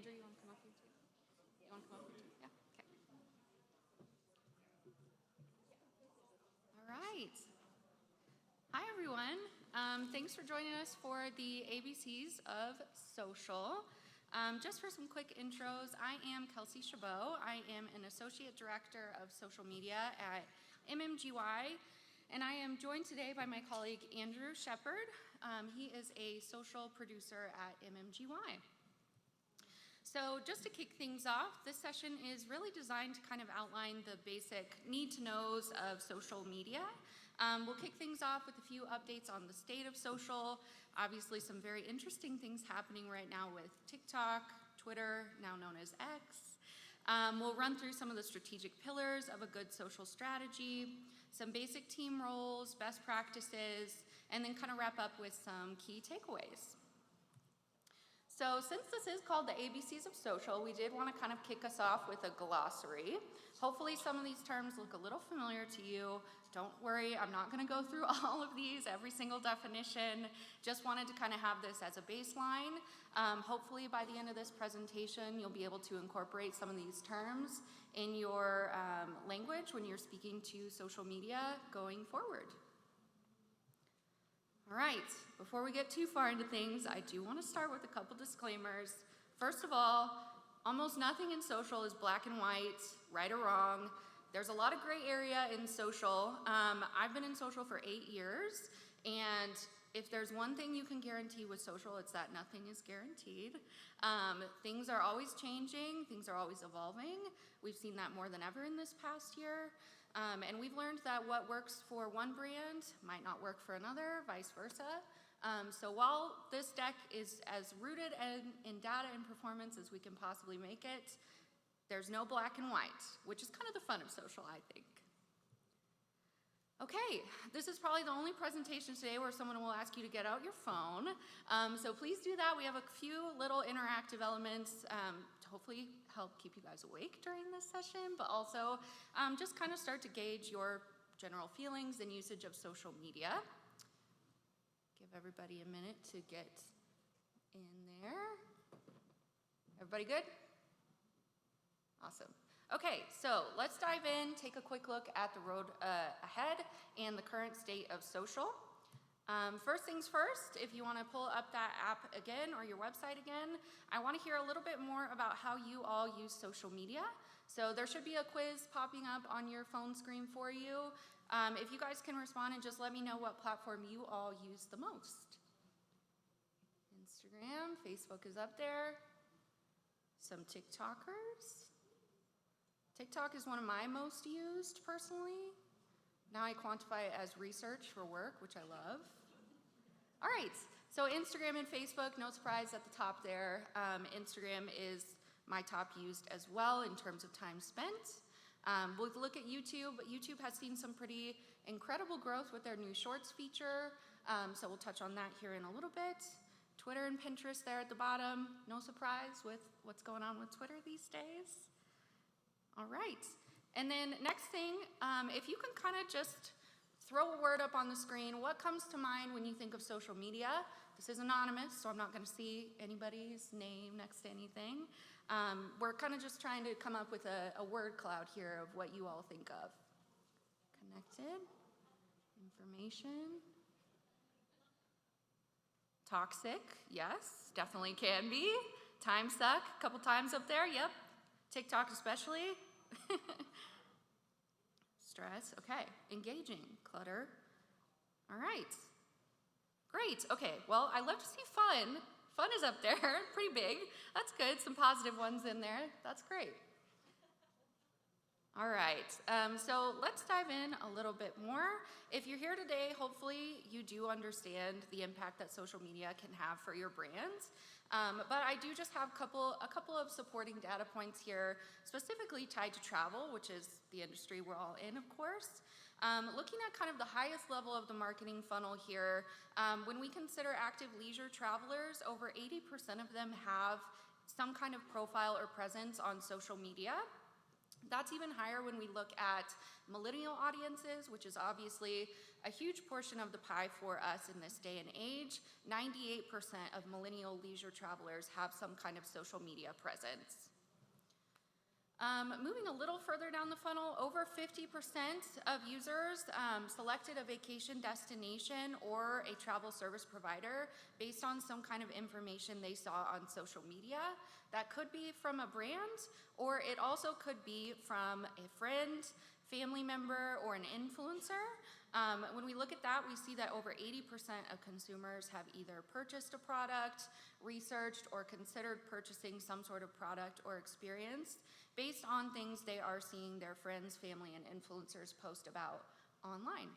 Andrew, you want to come up here too? You want to come up here too? Yeah, okay. All right. Hi, everyone. Thanks for joining us for the ABCs of Social. Just for some quick intros, I am Kelsey Chabot. I am an Associate Director of Social Media at MMGY, and I am joined today by my colleague Andrew Shepard. He is a social producer at MMGY. So just to kick things off, this session is really designed to kind of outline the basic need-to-knows of social media. We'll kick things off with a few updates on the state of social. Obviously, some very interesting things happening right now with TikTok, Twitter, now known as X. We'll run through some of the strategic pillars of a good social strategy, some basic team roles, best practices, and then kind of wrap up with some key takeaways. So since this is called the ABCs of Social, we did want to kind of kick us off with a glossary. Hopefully some of these terms look a little familiar to you. Don't worry, I'm not going to go through all of these, every single definition. Just wanted to kind of have this as a baseline. Hopefully by the end of this presentation, you'll be able to incorporate some of these terms in your language when you're speaking to social media going forward. All right, before we get too far into things, I do want to start with a couple disclaimers. First of all, almost nothing in social is black and white, right or wrong. There's a lot of gray area in social. I've been in social for 8 years, and if there's one thing you can guarantee with social, it's that nothing is guaranteed. Things are always changing, things are always evolving. We've seen that more than ever in this past year. And we've learned that what works for one brand might not work for another, vice versa. So while this deck is as rooted in data and performance as we can possibly make it, there's no black and white, which is kind of the fun of social, I think. Okay, this is probably the only presentation today where someone will ask you to get out your phone. So please do that. We have a few little interactive elements to hopefully help keep you guys awake during this session, but also just kind of start to gauge your general feelings and usage of social media. Give everybody a minute to get in there. Everybody good? Awesome. Okay, so let's dive in, take a quick look at the road ahead and the current state of social. First things first, if you want to pull up that app again or your website again, I want to hear a little bit more about how you all use social media. So there should be a quiz popping up on your phone screen for you. If you guys can respond and just let me know what platform you all use the most. Instagram, Facebook is up there. Some TikTokers. TikTok is one of my most used personally. Now I quantify it as research for work, which I love. All right, so Instagram and Facebook, no surprise at the top there. Instagram is my top used as well in terms of time spent. We'll look at YouTube. YouTube has seen some pretty incredible growth with their new Shorts feature, so we'll touch on that here in a little bit. Twitter and Pinterest there at the bottom, no surprise with what's going on with Twitter these days. All right, and then next thing, if you can kind of just throw a word up on the screen, what comes to mind when you think of social media? This is anonymous, so I'm not going to see anybody's name next to anything. We're kind of just trying to come up with a word cloud here of what you all think of. Connected, information, toxic, yes, definitely can be. Time suck, a couple times up there, yep. TikTok especially. Stress, okay. Engaging, clutter. All right. Great, okay. Well, I love to see fun. Fun is up there, pretty big. That's good, some positive ones in there. That's great. All right, so let's dive in a little bit more. If you're here today, hopefully you do understand the impact that social media can have for your brands. But I do just have a couple of supporting data points here, specifically tied to travel, which is the industry we're all in, of course. Looking at kind of the highest level of the marketing funnel here, when we consider active leisure travelers, over 80% of them have some kind of profile or presence on social media. That's even higher when we look at millennial audiences, which is obviously a huge portion of the pie for us in this day and age. 98% of millennial leisure travelers have some kind of social media presence. Moving a little further down the funnel, over 50% of users selected a vacation destination or a travel service provider based on some kind of information they saw on social media. That could be from a brand, or it also could be from a friend, family member, or an influencer. When we look at that, we see that over 80% of consumers have either purchased a product, researched, or considered purchasing some sort of product or experience based on things they are seeing their friends, family, and influencers post about online.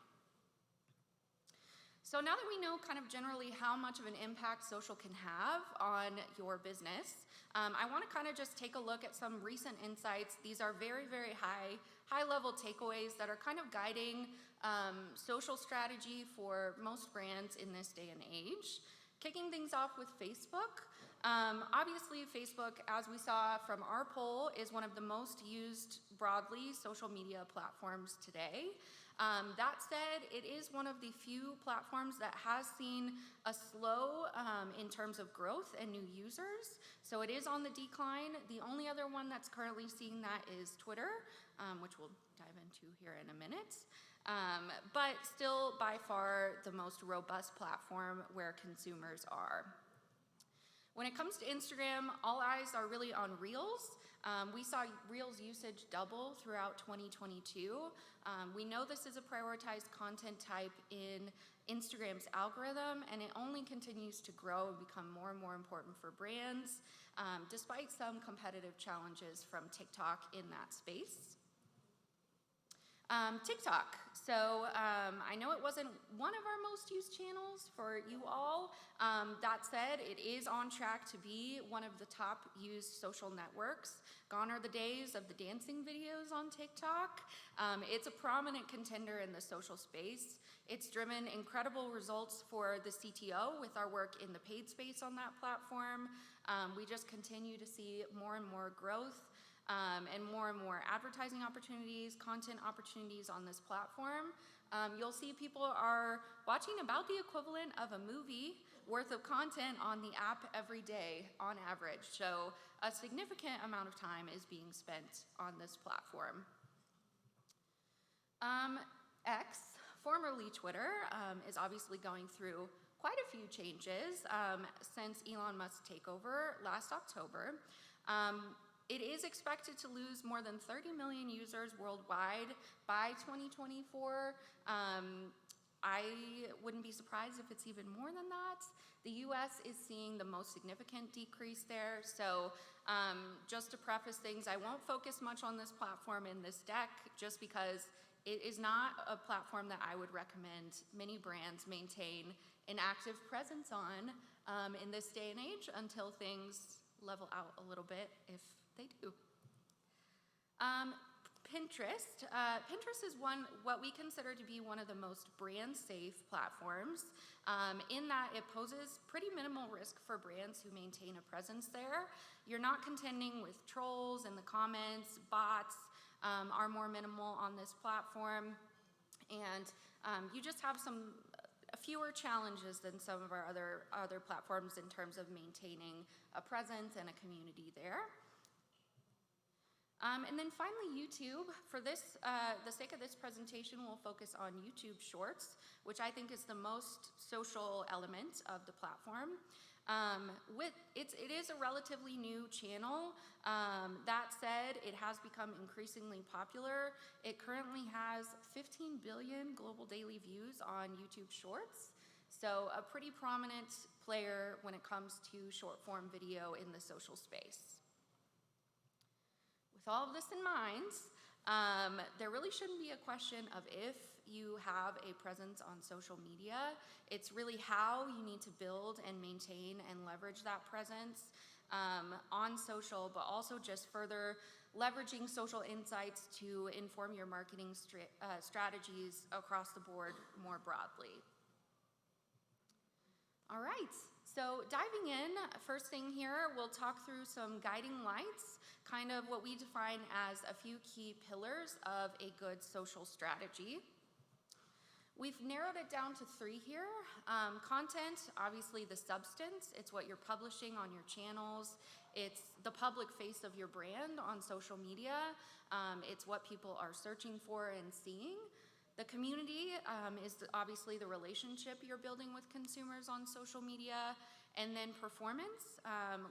So now that we know kind of generally how much of an impact social can have on your business, I want to kind of just take a look at some recent insights. These are very, very high-level takeaways that are kind of guiding social strategy for most brands in this day and age. Kicking things off with Facebook. Obviously, Facebook, as we saw from our poll, is one of the most used broadly social media platforms today. That said, it is one of the few platforms that has seen a slow in terms of growth and new users. So it is on the decline. The only other one that's currently seeing that is Twitter, which we'll dive into here in a minute. But still by far the most robust platform where consumers are. When it comes to Instagram, all eyes are really on Reels. We saw Reels usage double throughout 2022. We know this is a prioritized content type in Instagram's algorithm, and it only continues to grow and become more and more important for brands, despite some competitive challenges from TikTok in that space. TikTok. So I know it wasn't one of our most used channels for you all. That said, it is on track to be one of the top used social networks. Gone are the days of the dancing videos on TikTok. It's a prominent contender in the social space. It's driven incredible results for the CTO with our work in the paid space on that platform. We just continue to see more and more growth and more advertising opportunities, content opportunities on this platform. You'll see people are watching about the equivalent of a movie worth of content on the app every day on average. So a significant amount of time is being spent on this platform. X, formerly Twitter, is obviously going through quite a few changes since Elon Musk's takeover last October. It is expected to lose more than 30 million users worldwide by 2024. I wouldn't be surprised if it's even more than that. The US is seeing the most significant decrease there. So just to preface things, I won't focus much on this platform in this deck just because it is not a platform that I would recommend many brands maintain an active presence on in this day and age until things level out a little bit, if they do. Pinterest. Pinterest is what we consider to be one of the most brand-safe platforms in that it poses pretty minimal risk for brands who maintain a presence there. You're not contending with trolls in the comments. Bots are more minimal on this platform. And you just have fewer challenges than some of our other platforms in terms of maintaining a presence and a community there. And then finally, YouTube. For this, the sake of this presentation, we'll focus on YouTube Shorts, which I think is the most social element of the platform. It is a relatively new channel. That said, it has become increasingly popular. It currently has 15 billion global daily views on YouTube Shorts. So a pretty prominent player when it comes to short form video in the social space. With all of this in mind, there really shouldn't be a question of if you have a presence on social media. It's really how you need to build and maintain and leverage that presence on social, but also just further leveraging social insights to inform your marketing strategies across the board more broadly. All right, So diving in, first thing here, we'll talk through some guiding lights, kind of what we define as a few key pillars of a good social strategy. We've narrowed it down to 3 here. Content, obviously the substance. It's what you're publishing on your channels. It's the public face of your brand on social media. It's what people are searching for and seeing. The community is obviously the relationship you're building with consumers on social media. And then performance,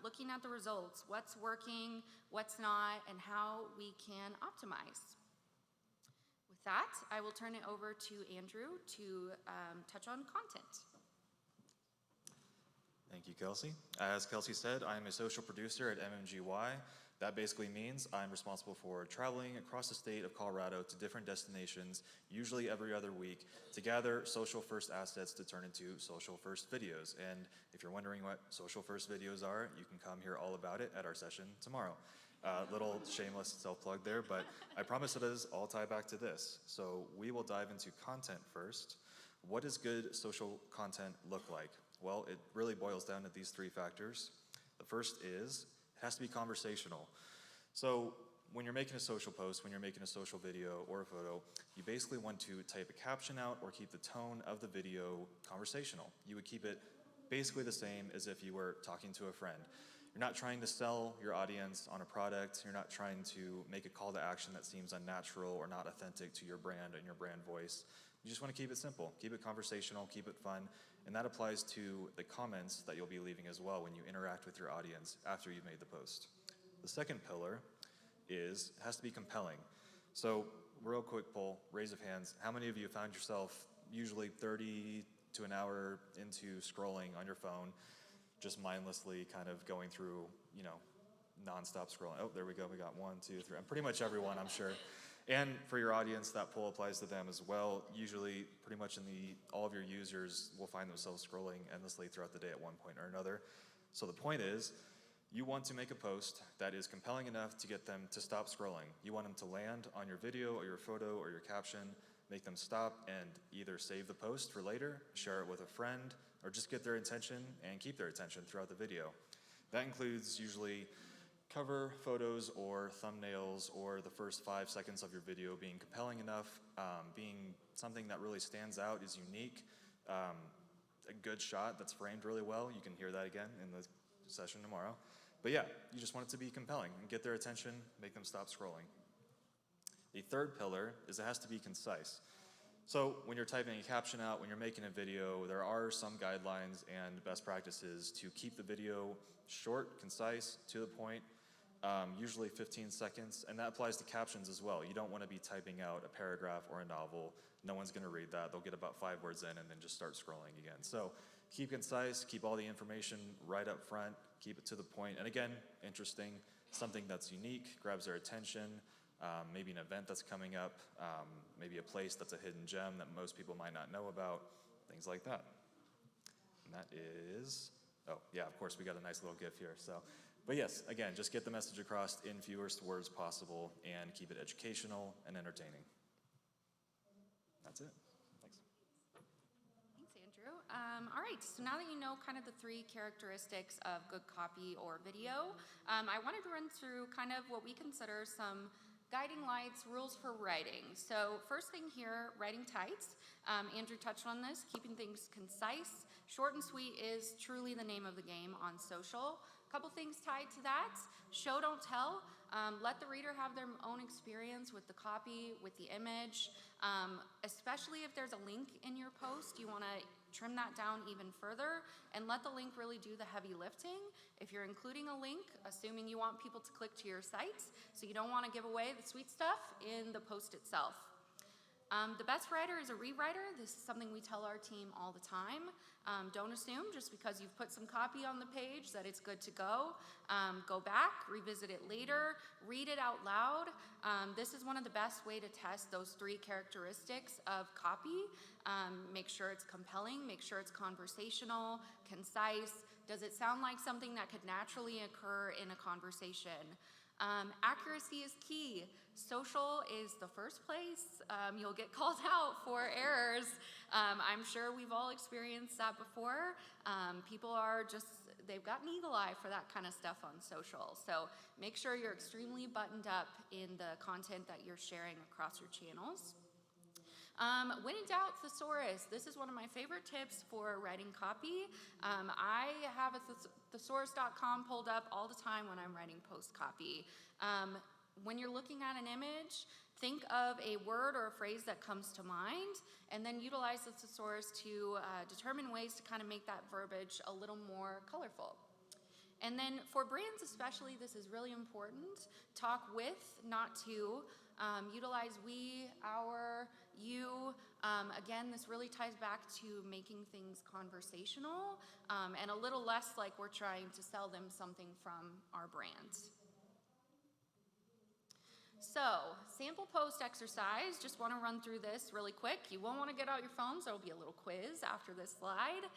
looking at the results, what's working, what's not, and how we can optimize. With that, I will turn it over to Andrew to touch on content. Thank you, Kelsey. As Kelsey said, I am a social producer at MMGY. That basically means I'm responsible for traveling across the state of Colorado to different destinations, usually every other week, to gather social first assets to turn into social first videos. And if you're wondering what social first videos are, you can come hear all about it at our session tomorrow. Little shameless self-plug there, but I promise it does all tie back to this. So we will dive into content first. What does good social content look like? Well, it really boils down to these 3 factors. The first is it has to be conversational. So when you're making a social post, when you're making a social video or a photo, you basically want to type a caption out or keep the tone of the video conversational. You would keep it basically the same as if you were talking to a friend. You're not trying to sell your audience on a product. You're not trying to make a call to action that seems unnatural or not authentic to your brand and your brand voice. You just want to keep it simple, keep it conversational, keep it fun, and that applies to the comments that you'll be leaving as well when you interact with your audience after you've made the post. The second pillar is it has to be compelling. So real quick poll, raise of hands, how many of you found yourself usually 30 to an hour into scrolling on your phone, just mindlessly kind of going through, nonstop scrolling? Oh, there we go, we got 1, 2, 3, and pretty much everyone, I'm sure. And for your audience, that poll applies to them as well. Usually, pretty much all of your users will find themselves scrolling endlessly throughout the day at one point or another. So the point is, you want to make a post that is compelling enough to get them to stop scrolling. You want them to land on your video or your photo or your caption, make them stop and either save the post for later, share it with a friend, or just get their attention and keep their attention throughout the video. That includes usually cover photos or thumbnails or the first 5 seconds of your video being compelling enough, being something that really stands out, is unique, a good shot that's framed really well. You can hear that again in the session tomorrow. But yeah, you just want it to be compelling and get their attention, make them stop scrolling. The third pillar is it has to be concise. So when you're typing a caption out, when you're making a video, there are some guidelines and best practices to keep the video short, concise, to the point, usually 15 seconds, and that applies to captions as well. You don't want to be typing out a paragraph or a novel. No one's going to read that. They'll get about 5 words in and then just start scrolling again. So keep concise, keep all the information right up front, keep it to the point, and again, interesting, something that's unique, grabs their attention, maybe an event that's coming up, maybe a place that's a hidden gem that most people might not know about, things like that. And that is, oh yeah, of course we got a nice little GIF here. But yes, again, just get the message across in fewest words possible and keep it educational and entertaining. That's it. Thanks. Thanks, Andrew. All right, so now that you know kind of the 3 characteristics of good copy or video, I wanted to run through kind of what we consider some guiding lights, rules for writing. So first thing here, writing tight. Andrew touched on this, keeping things concise. Short and sweet is truly the name of the game on social. Couple things tied to that: show, don't tell. Let the reader have their own experience with the copy, with the image. Especially if there's a link in your post, you want to trim that down even further and let the link really do the heavy lifting. If you're including a link, assuming you want people to click to your site, so you don't want to give away the sweet stuff in the post itself. The best writer is a rewriter. This is something we tell our team all the time. Don't assume just because you've put some copy on the page that it's good to go. Go back, revisit it later, read it out loud. This is one of the best way to test those 3 characteristics of copy. Make sure it's compelling, make sure it's conversational, concise. Does it sound like something that could naturally occur in a conversation? Accuracy is key. social is the first place. You'll get called out for errors. I'm sure we've all experienced that before. People are just, they've got an eagle eye for that kind of stuff on social. So make sure you're extremely buttoned up in the content that you're sharing across your channels. When in doubt, thesaurus. This is one of my favorite tips for writing copy. I have a thesaurus.com pulled up all the time when I'm writing post copy. When you're looking at an image, think of a word or a phrase that comes to mind, and then utilize the thesaurus to determine ways to kind of make that verbiage a little more colorful. And then for brands especially, this is really important. Talk with, not to. Utilize we, our, you. Again, this really ties back to making things conversational and a little less like we're trying to sell them something from our brand. So, sample post exercise. Just want to run through this really quick. You won't want to get out your phones. There will be a little quiz after this slide.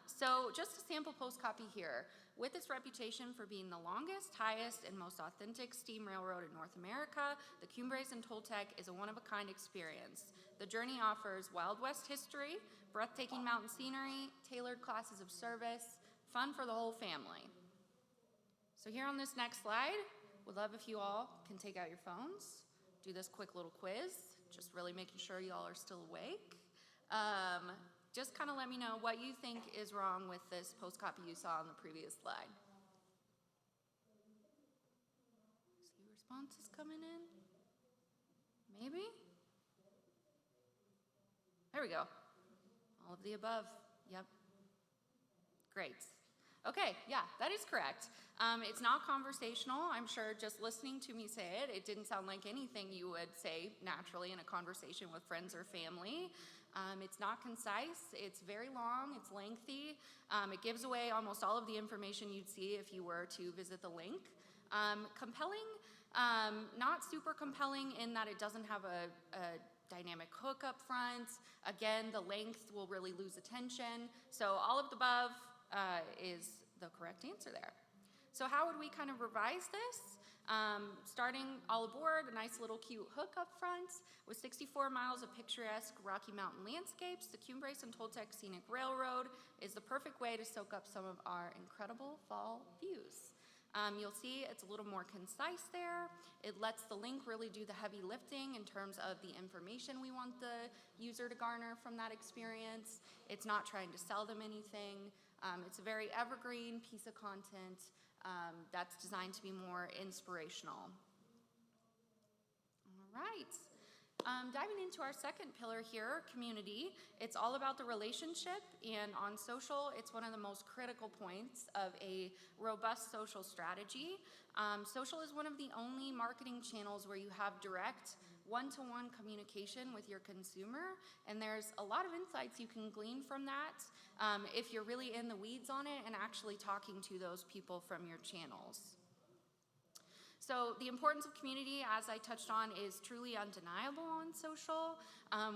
So, just a sample post copy here. With its reputation for being the longest, highest, and most authentic steam railroad in North America, the Cumbres and Toltec is a one-of-a-kind experience. The journey offers Wild West history, breathtaking mountain scenery, tailored classes of service, fun for the whole family. So here on this next slide, would love if you all can take out your phones, do this quick little quiz, just really making sure y'all are still awake. Just kind of let me know what you think is wrong with this post copy you saw on the previous slide. See responses coming in? Maybe? There we go. All of the above. Yep. Great. Okay, yeah, that is correct. It's not conversational. I'm sure just listening to me say it, it didn't sound like anything you would say naturally in a conversation with friends or family. It's not concise, it's very long, it's lengthy. It gives away almost all of the information you'd see if you were to visit the link. Compelling, not super compelling in that it doesn't have a dynamic hook up front. Again, the length will really lose attention. So all of the above is the correct answer there. So how would we kind of revise this? Starting all aboard, a nice little cute hook up front. With 64 miles of picturesque Rocky Mountain landscapes, the Cumbres and Toltec Scenic Railroad is the perfect way to soak up some of our incredible fall views. You'll see it's a little more concise there. It lets the link really do the heavy lifting in terms of the information we want the user to garner from that experience. It's not trying to sell them anything. It's a very evergreen piece of content that's designed to be more inspirational. All right. Diving into our second pillar here, community. It's all about the relationship, and on social, it's one of the most critical points of a robust social strategy. Social is one of the only marketing channels where you have direct one-to-one communication with your consumer, and there's a lot of insights you can glean from that if you're really in the weeds on it and actually talking to those people from your channels. So the importance of community, as I touched on, is truly undeniable on social.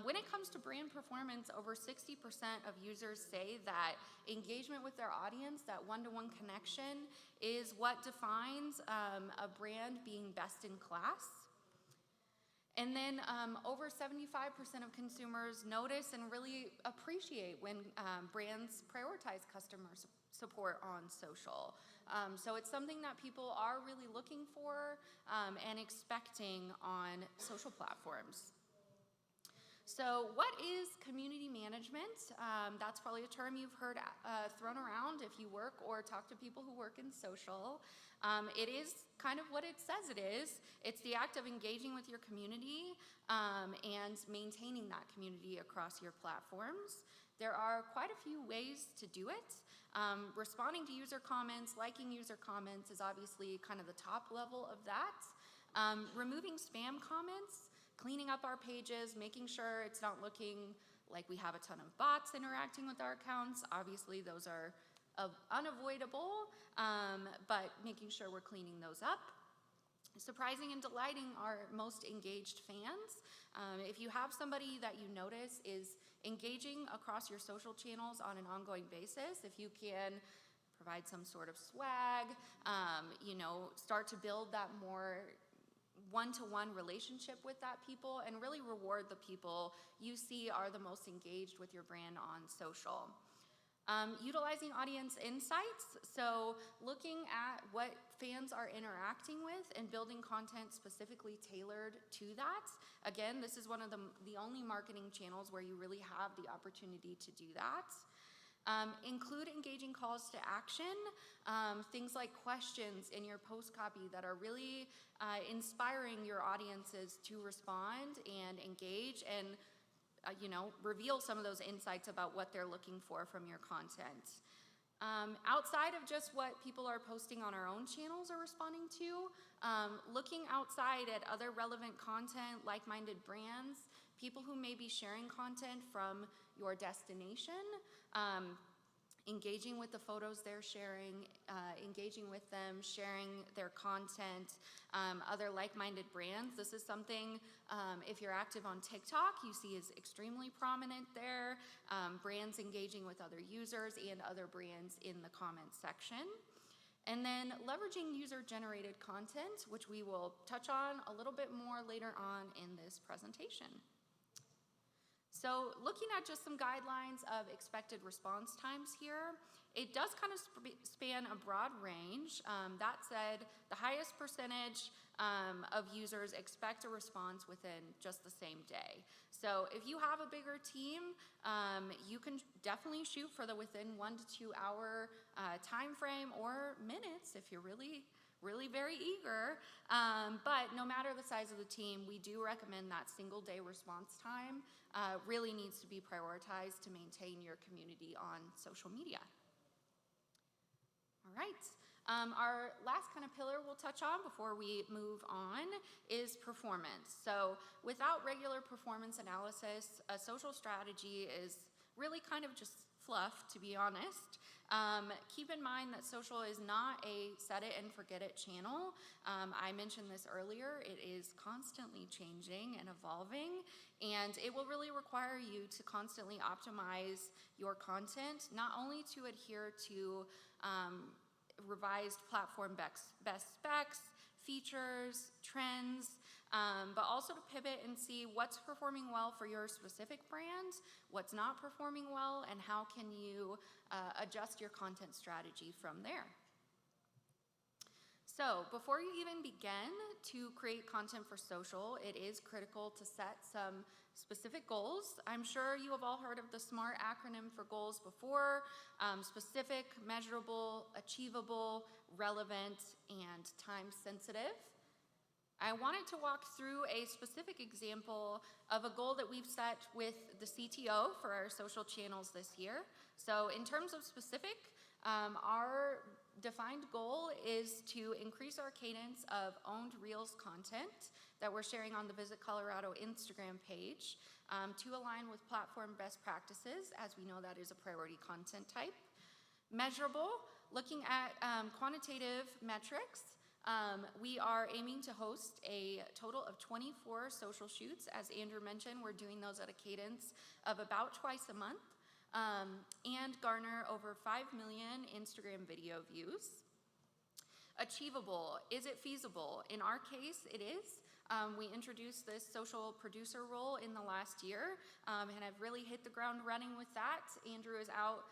When it comes to brand performance, over 60% of users say that engagement with their audience, that one-to-one connection, is what defines a brand being best in class. And then over 75% of consumers notice and really appreciate when brands prioritize customer support on social. So it's something that people are really looking for and expecting on social platforms. So what is community management? That's probably a term you've heard thrown around if you work or talk to people who work in social. It is kind of what it says it is. It's the act of engaging with your community and maintaining that community across your platforms. There are quite a few ways to do it. Responding to user comments, liking user comments is obviously kind of the top level of that. Removing spam comments, cleaning up our pages, making sure it's not looking like we have a ton of bots interacting with our accounts. Obviously, those are unavoidable, but making sure we're cleaning those up. Surprising and delighting our most engaged fans. If you have somebody that you notice is engaging across your social channels on an ongoing basis, if you can provide some sort of swag, start to build that more one-to-one relationship with that people and really reward the people you see are the most engaged with your brand on social. Utilizing audience insights, so looking at what fans are interacting with and building content specifically tailored to that. Again, this is one of the only marketing channels where you really have the opportunity to do that. Include engaging calls to action, things like questions in your post copy that are really inspiring your audiences to respond and engage and reveal some of those insights about what they're looking for from your content. Outside of just what people are posting on our own channels or responding to, looking outside at other relevant content, like-minded brands, people who may be sharing content from your destination, engaging with the photos they're sharing, engaging with them, sharing their content, other like-minded brands. This is something, if you're active on TikTok, you see is extremely prominent there. Brands engaging with other users and other brands in the comments section. And then leveraging user-generated content, which we will touch on a little bit more later on in this presentation. So looking at just some guidelines of expected response times here, it does kind of span a broad range. That said, the highest percentage of users expect a response within just the same day. So if you have a bigger team, you can definitely shoot for the within 1 to 2 hour time frame, or minutes if you're really very eager. But no matter the size of the team, we do recommend that single day response time really needs to be prioritized to maintain your community on social media. All right. Our last kind of pillar we'll touch on before we move on is performance. So without regular performance analysis, a social strategy is really kind of just fluff, to be honest. Keep in mind that social is not a set it and forget it channel. I mentioned this earlier, it is constantly changing and evolving, and it will really require you to constantly optimize your content, not only to adhere to revised platform best specs, features, trends, but also to pivot and see what's performing well for your specific brand, what's not performing well, and how can you adjust your content strategy from there. So before you even begin to create content for social, it is critical to set some specific goals. I'm sure you have all heard of the SMART acronym for goals before: specific, measurable, achievable, relevant, and time sensitive. I wanted to walk through a specific example of a goal that we've set with the CTO for our social channels this year. So in terms of specific, our defined goal is to increase our cadence of owned Reels content that we're sharing on the Visit Colorado Instagram page to align with platform best practices, as we know that is a priority content type. Measurable, looking at quantitative metrics. We are aiming to host a total of 24 social shoots. As Andrew mentioned, we're doing those at a cadence of about twice a month, and garner over 5 million Instagram video views. Achievable, is it feasible? In our case, it is. We introduced this social producer role in the last year, and I've really hit the ground running with that. Andrew is out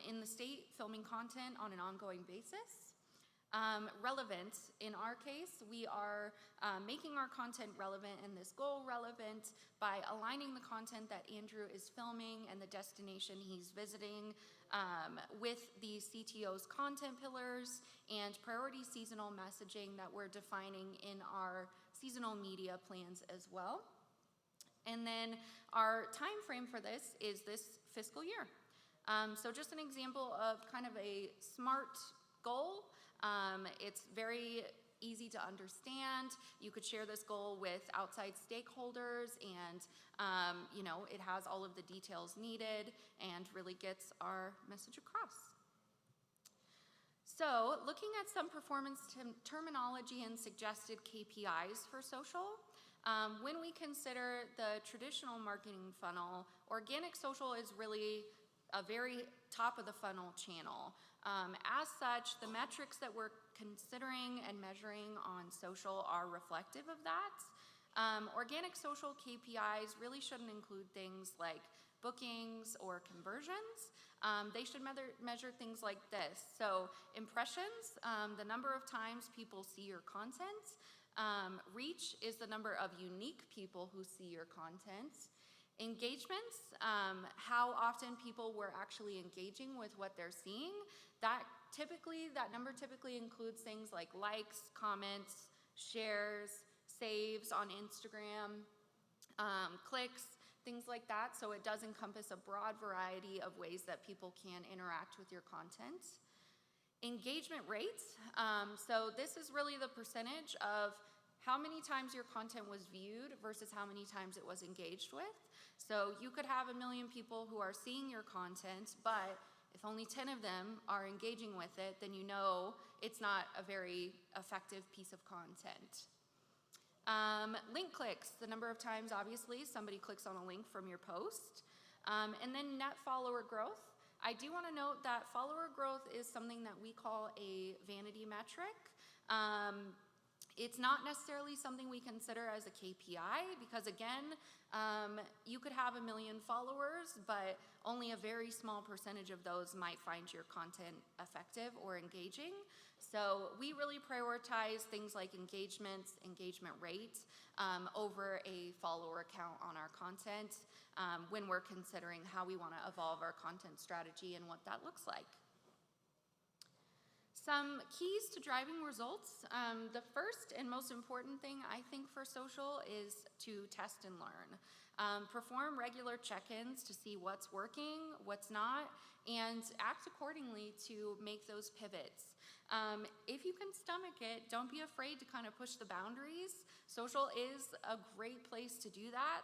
in the state filming content on an ongoing basis. Relevant, in our case, we are making our content relevant and this goal relevant by aligning the content that Andrew is filming and the destination he's visiting with the CTO's content pillars and priority seasonal messaging that we're defining in our seasonal media plans as well. And then our time frame for this is this fiscal year. So just an example of kind of a SMART goal. It's very easy to understand. You could share this goal with outside stakeholders, and it has all of the details needed and really gets our message across. So looking at some performance terminology and suggested KPIs for social, when we consider the traditional marketing funnel, organic social is really a very top of the funnel channel. As such, the metrics that we're considering and measuring on social are reflective of that. Organic social KPIs really shouldn't include things like bookings or conversions. They should measure things like this. So impressions, the number of times people see your content. Reach is the number of unique people who see your content. Engagements, how often people were actually engaging with what they're seeing. That number typically includes things like likes, comments, shares, saves on Instagram, clicks, things like that. So it does encompass a broad variety of ways that people can interact with your content. Engagement rates, so this is really the percentage of how many times your content was viewed versus how many times it was engaged with. So you could have 1 million people who are seeing your content, but if only 10 of them are engaging with it, then you know it's not a very effective piece of content. Link clicks, the number of times obviously somebody clicks on a link from your post. And then net follower growth. I do want to note that follower growth is something that we call a vanity metric. It's not necessarily something we consider as a KPI because again, you could have 1 million followers, but only a very small percentage of those might find your content effective or engaging. So we really prioritize things like engagements, engagement rates, over a follower count on our content when we're considering how we want to evolve our content strategy and what that looks like. Some keys to driving results. The first and most important thing I think for social is to test and learn. Perform regular check-ins to see what's working, what's not, and act accordingly to make those pivots. If you can stomach it, don't be afraid to kind of push the boundaries. Social is a great place to do that.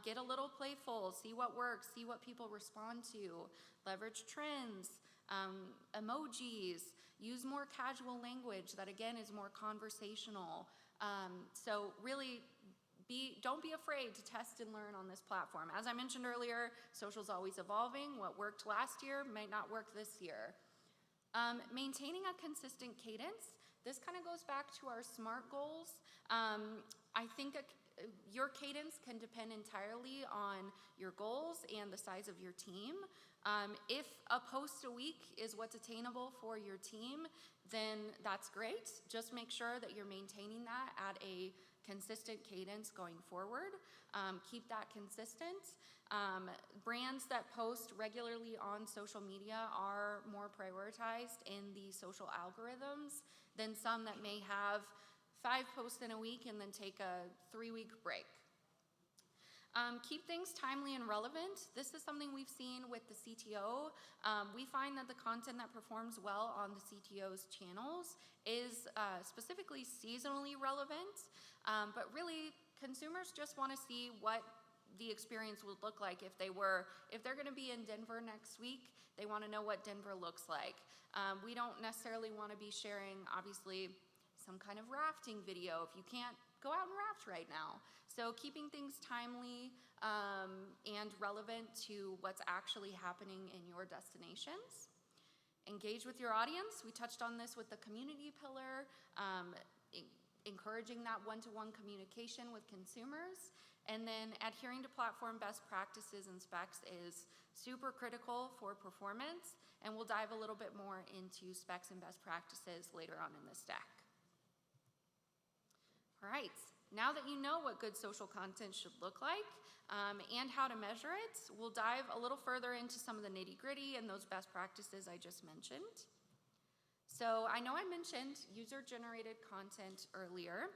Get a little playful, see what works, see what people respond to, leverage trends, emojis, use more casual language that again is more conversational. So really don't be afraid to test and learn on this platform. As I mentioned earlier, social's always evolving. What worked last year might not work this year. Maintaining a consistent cadence. This kind of goes back to our SMART goals. I think your cadence can depend entirely on your goals and the size of your team. If a post a week is what's attainable for your team, then that's great. Just make sure that you're maintaining that at a consistent cadence going forward. Keep that consistent. Brands that post regularly on social media are more prioritized in the social algorithms than some that may have 5 posts in a week and then take a 3-week break. Keep things timely and relevant. This is something we've seen with the CTO. We find that the content that performs well on the CTO's channels is specifically seasonally relevant, but really consumers just want to see what the experience would look like if they're going to be in Denver next week. They want to know what Denver looks like. We don't necessarily want to be sharing, obviously, some kind of rafting video if you can't go out and raft right now. So keeping things timely and relevant to what's actually happening in your destinations. Engage with your audience. We touched on this with the community pillar, encouraging that one-to-one communication with consumers. And then adhering to platform best practices and specs is super critical for performance. And we'll dive a little bit more into specs and best practices later on in this deck. All right, now that you know what good social content should look like and how to measure it, we'll dive a little further into some of the nitty-gritty and those best practices I just mentioned. So I know I mentioned user-generated content earlier,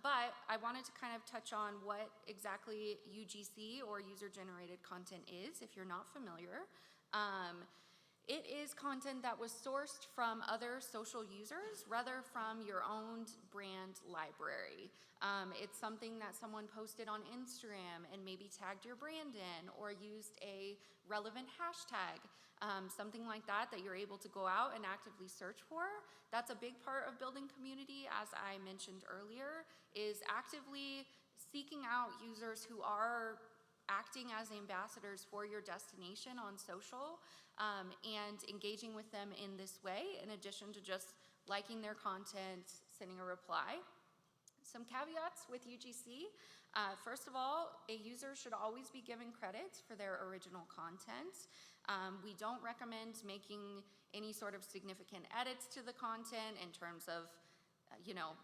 but I wanted to kind of touch on what exactly UGC or user-generated content is if you're not familiar. It is content that was sourced from other social users rather from your own brand library. It's something that someone posted on Instagram and maybe tagged your brand in or used a relevant hashtag, something like that you're able to go out and actively search for. That's a big part of building community, as I mentioned earlier, is actively seeking out users who are acting as ambassadors for your destination on social, and engaging with them in this way, in addition to just liking their content, sending a reply. Some caveats with UGC. First of all, a user should always be given credit for their original content. We don't recommend making any sort of significant edits to the content in terms of,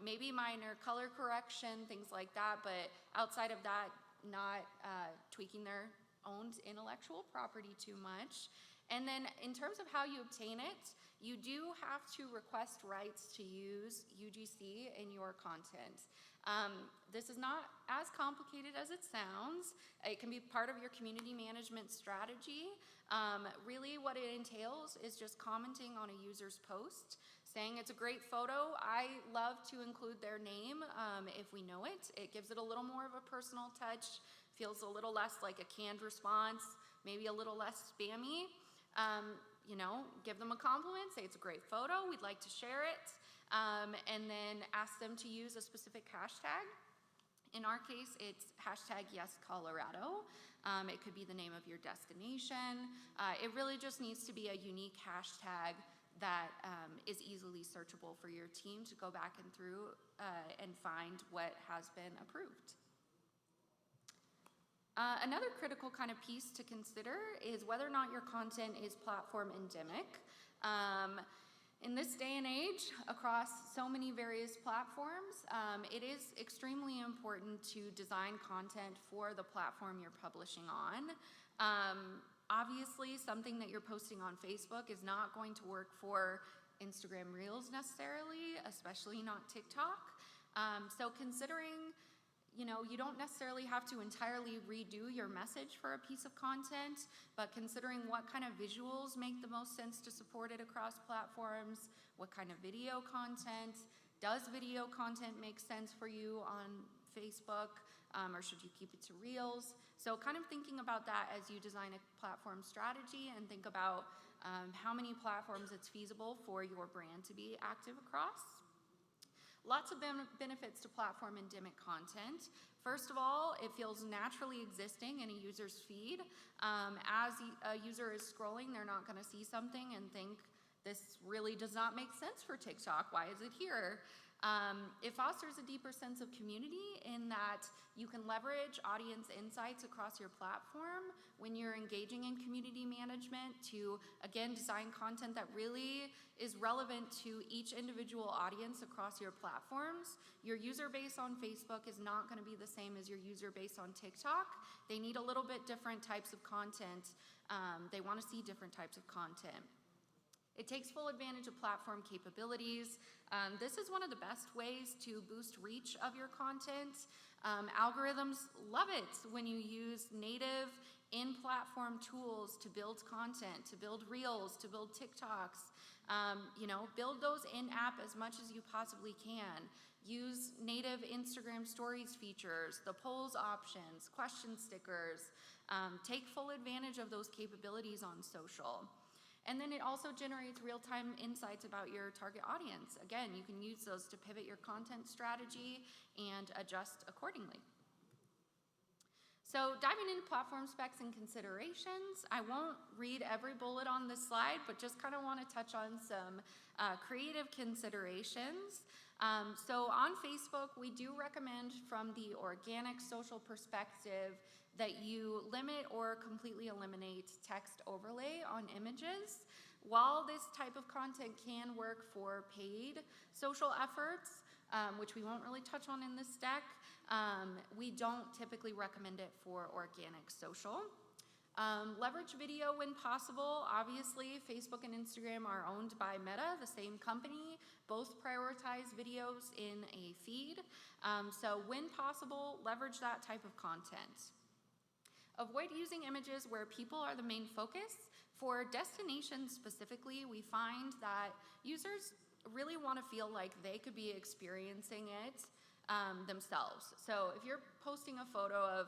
maybe minor color correction, things like that, but outside of that, not tweaking their own intellectual property too much. And then in terms of how you obtain it, you do have to request rights to use UGC in your content. This is not as complicated as it sounds. It can be part of your community management strategy. Really what it entails is just commenting on a user's post, saying it's a great photo. I love to include their name if we know it. It gives it a little more of a personal touch, feels a little less like a canned response, maybe a little less spammy. Give them a compliment, say it's a great photo, we'd like to share it, and then ask them to use a specific hashtag. In our case, it's hashtag #YesColorado. It could be the name of your destination. It really just needs to be a unique hashtag that is easily searchable for your team to go back and find what has been approved. Another critical kind of piece to consider is whether or not your content is platform endemic. In this day and age, across so many various platforms, it is extremely important to design content for the platform you're publishing on. Obviously, something that you're posting on Facebook is not going to work for Instagram Reels necessarily, especially not TikTok. So considering you don't necessarily have to entirely redo your message for a piece of content, but considering what kind of visuals make the most sense to support it across platforms, what kind of video content, does video content make sense for you on Facebook, or should you keep it to Reels? So kind of thinking about that as you design a platform strategy and think about how many platforms it's feasible for your brand to be active across. Lots of benefits to platform endemic content. First of all, it feels naturally existing in a user's feed. As a user is scrolling, they're not going to see something and think, this really does not make sense for TikTok. Why is it here? It fosters a deeper sense of community in that you can leverage audience insights across your platform when you're engaging in community management to, again, design content that really is relevant to each individual audience across your platforms. Your user base on Facebook is not going to be the same as your user base on TikTok. They need a little bit different types of content. They want to see different types of content. It takes full advantage of platform capabilities. This is one of the best ways to boost reach of your content. Algorithms love it when you use native in-platform tools to build content, to build Reels, to build TikToks. Build those in-app as much as you possibly can. Use native Instagram Stories features, the polls options, question stickers. Take full advantage of those capabilities on social. And then it also generates real-time insights about your target audience. Again, you can use those to pivot your content strategy and adjust accordingly. So diving into platform specs and considerations, I won't read every bullet on this slide, but just kind of want to touch on some creative considerations. So on Facebook, we do recommend from the organic social perspective that you limit or completely eliminate text overlay on images. While this type of content can work for paid social efforts, which we won't really touch on in this deck, we don't typically recommend it for organic social. Leverage video when possible. Obviously, Facebook and Instagram are owned by Meta, the same company. Both prioritize videos in a feed. So when possible, leverage that type of content. Avoid using images where people are the main focus. For destinations specifically, we find that users really want to feel like they could be experiencing it themselves. So if you're posting a photo of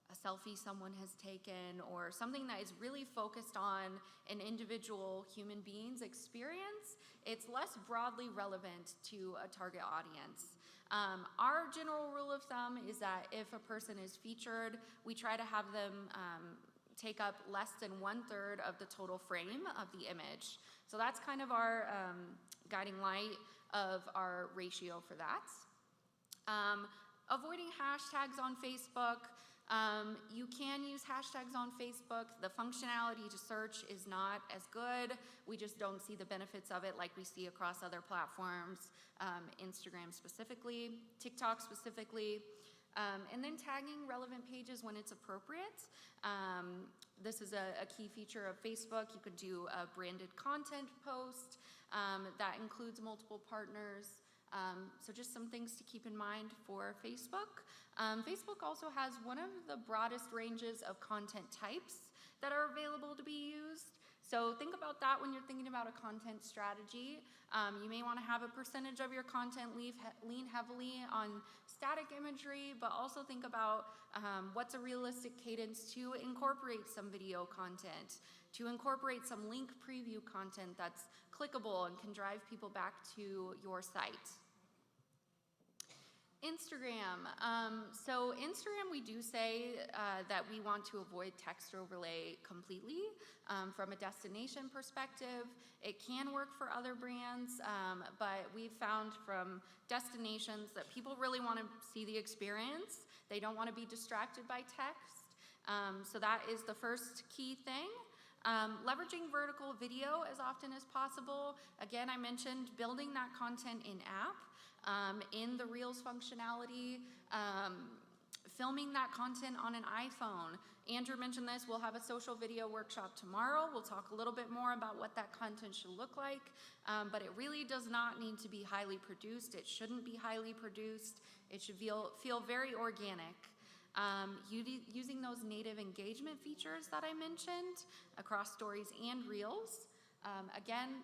a selfie someone has taken or something that is really focused on an individual human being's experience, it's less broadly relevant to a target audience. Our general rule of thumb is that if a person is featured, we try to have them take up less than 1/3 of the total frame of the image. So that's kind of our guiding light of our ratio for that. Avoiding hashtags on Facebook. You can use hashtags on Facebook. The functionality to search is not as good. We just don't see the benefits of it like we see across other platforms, Instagram specifically, TikTok specifically. And then tagging relevant pages when it's appropriate. This is a key feature of Facebook. You could do a branded content post that includes multiple partners. So just some things to keep in mind for Facebook. Facebook also has one of the broadest ranges of content types that are available to be used. So think about that when you're thinking about a content strategy. You may want to have a percentage of your content lean heavily on static imagery, but also think about what's a realistic cadence to incorporate some video content, to incorporate some link preview content that's clickable and can drive people back to your site. Instagram. So Instagram, we do say that we want to avoid text overlay completely from a destination perspective. It can work for other brands, but we've found from destinations that people really want to see the experience. They don't want to be distracted by text. So that is the first key thing. Leveraging vertical video as often as possible. Again, I mentioned building that content in-app. In the Reels functionality, filming that content on an iPhone. Andrew mentioned this, we'll have a social video workshop tomorrow. We'll talk a little bit more about what that content should look like, but it really does not need to be highly produced. It shouldn't be highly produced. It should feel very organic. Using those native engagement features that I mentioned across stories and Reels. Again,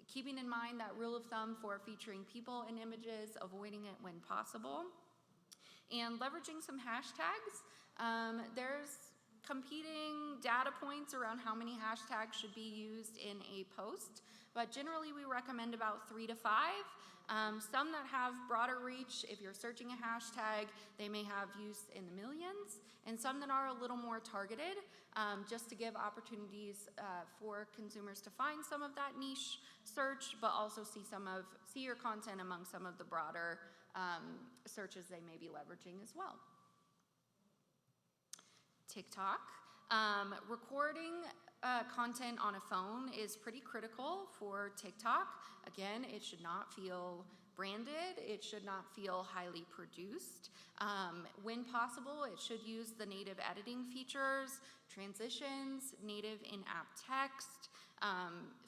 keeping in mind that rule of thumb for featuring people and images, avoiding it when possible, and leveraging some hashtags. There's competing data points around how many hashtags should be used in a post, but generally we recommend about 3 to 5. Some that have broader reach, if you're searching a hashtag, they may have use in the millions, and some that are a little more targeted, just to give opportunities for consumers to find some of that niche search, but also see your content among some of the broader searches they may be leveraging as well. TikTok. Recording content on a phone is pretty critical for TikTok. Again, it should not feel branded. It should not feel highly produced. When possible, it should use the native editing features, transitions, native in-app text,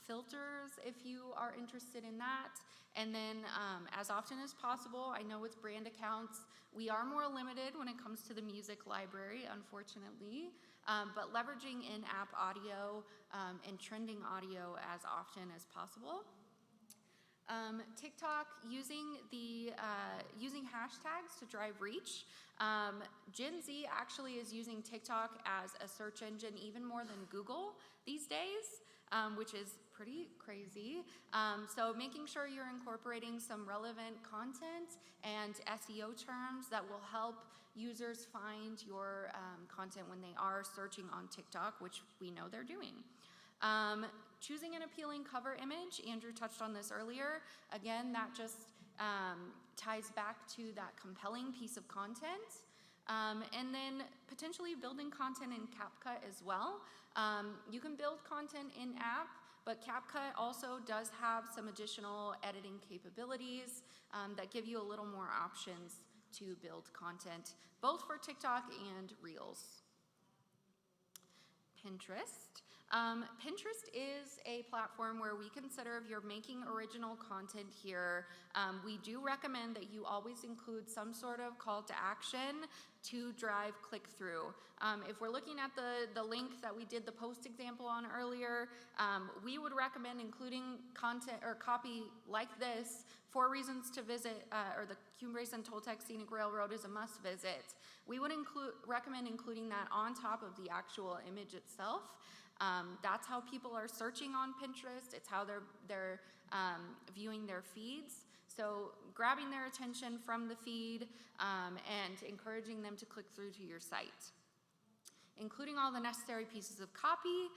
filters if you are interested in that. And then as often as possible, I know with brand accounts, we are more limited when it comes to the music library, unfortunately, but leveraging in-app audio and trending audio as often as possible. TikTok, using hashtags to drive reach. Gen Z actually is using TikTok as a search engine even more than Google these days, which is pretty crazy. So making sure you're incorporating some relevant content and SEO terms that will help users find your content when they are searching on TikTok, which we know they're doing. Choosing an appealing cover image, Andrew touched on this earlier. Again, that just ties back to that compelling piece of content. And then potentially building content in CapCut as well. You can build content in-app, but CapCut also does have some additional editing capabilities that give you a little more options to build content, both for TikTok and Reels. Pinterest. Pinterest is a platform where we consider if you're making original content here, we do recommend that you always include some sort of call to action to drive click-through. If we're looking at the link that we did the post example on earlier, we would recommend including content or copy like this. 4 reasons to visit, or the Cumbres and Toltec Scenic Railroad is a must visit. We would recommend including that on top of the actual image itself. That's how people are searching on Pinterest. It's how they're viewing their feeds. So grabbing their attention from the feed and encouraging them to click through to your site. Including all the necessary pieces of copy.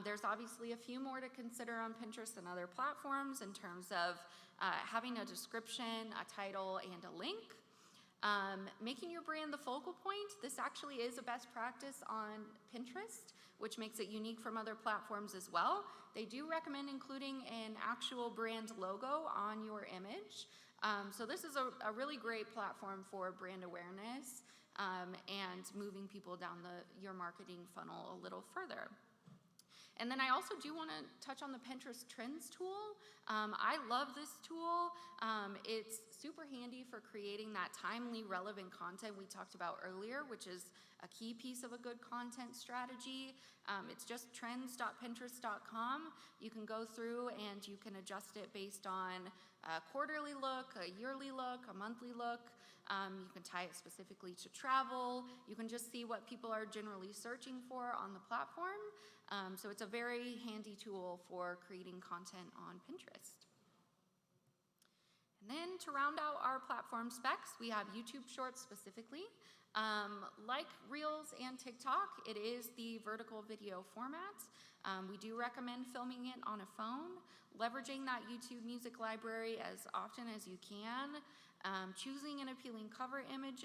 There's obviously a few more to consider on Pinterest and other platforms in terms of having a description, a title, and a link. Making your brand the focal point. This actually is a best practice on Pinterest, which makes it unique from other platforms as well. They do recommend including an actual brand logo on your image. So this is a really great platform for brand awareness and moving people down your marketing funnel a little further. And then I also do want to touch on the Pinterest Trends tool. I love this tool. It's super handy for creating that timely, relevant content we talked about earlier, which is a key piece of a good content strategy. It's just trends.pinterest.com. You can go through and you can adjust it based on a quarterly look, a yearly look, a monthly look. You can tie it specifically to travel. You can just see what people are generally searching for on the platform. So it's a very handy tool for creating content on Pinterest. And then to round out our platform specs, we have YouTube Shorts specifically. Like Reels and TikTok, it is the vertical video format. We do recommend filming it on a phone, leveraging that YouTube music library as often as you can, choosing an appealing cover image,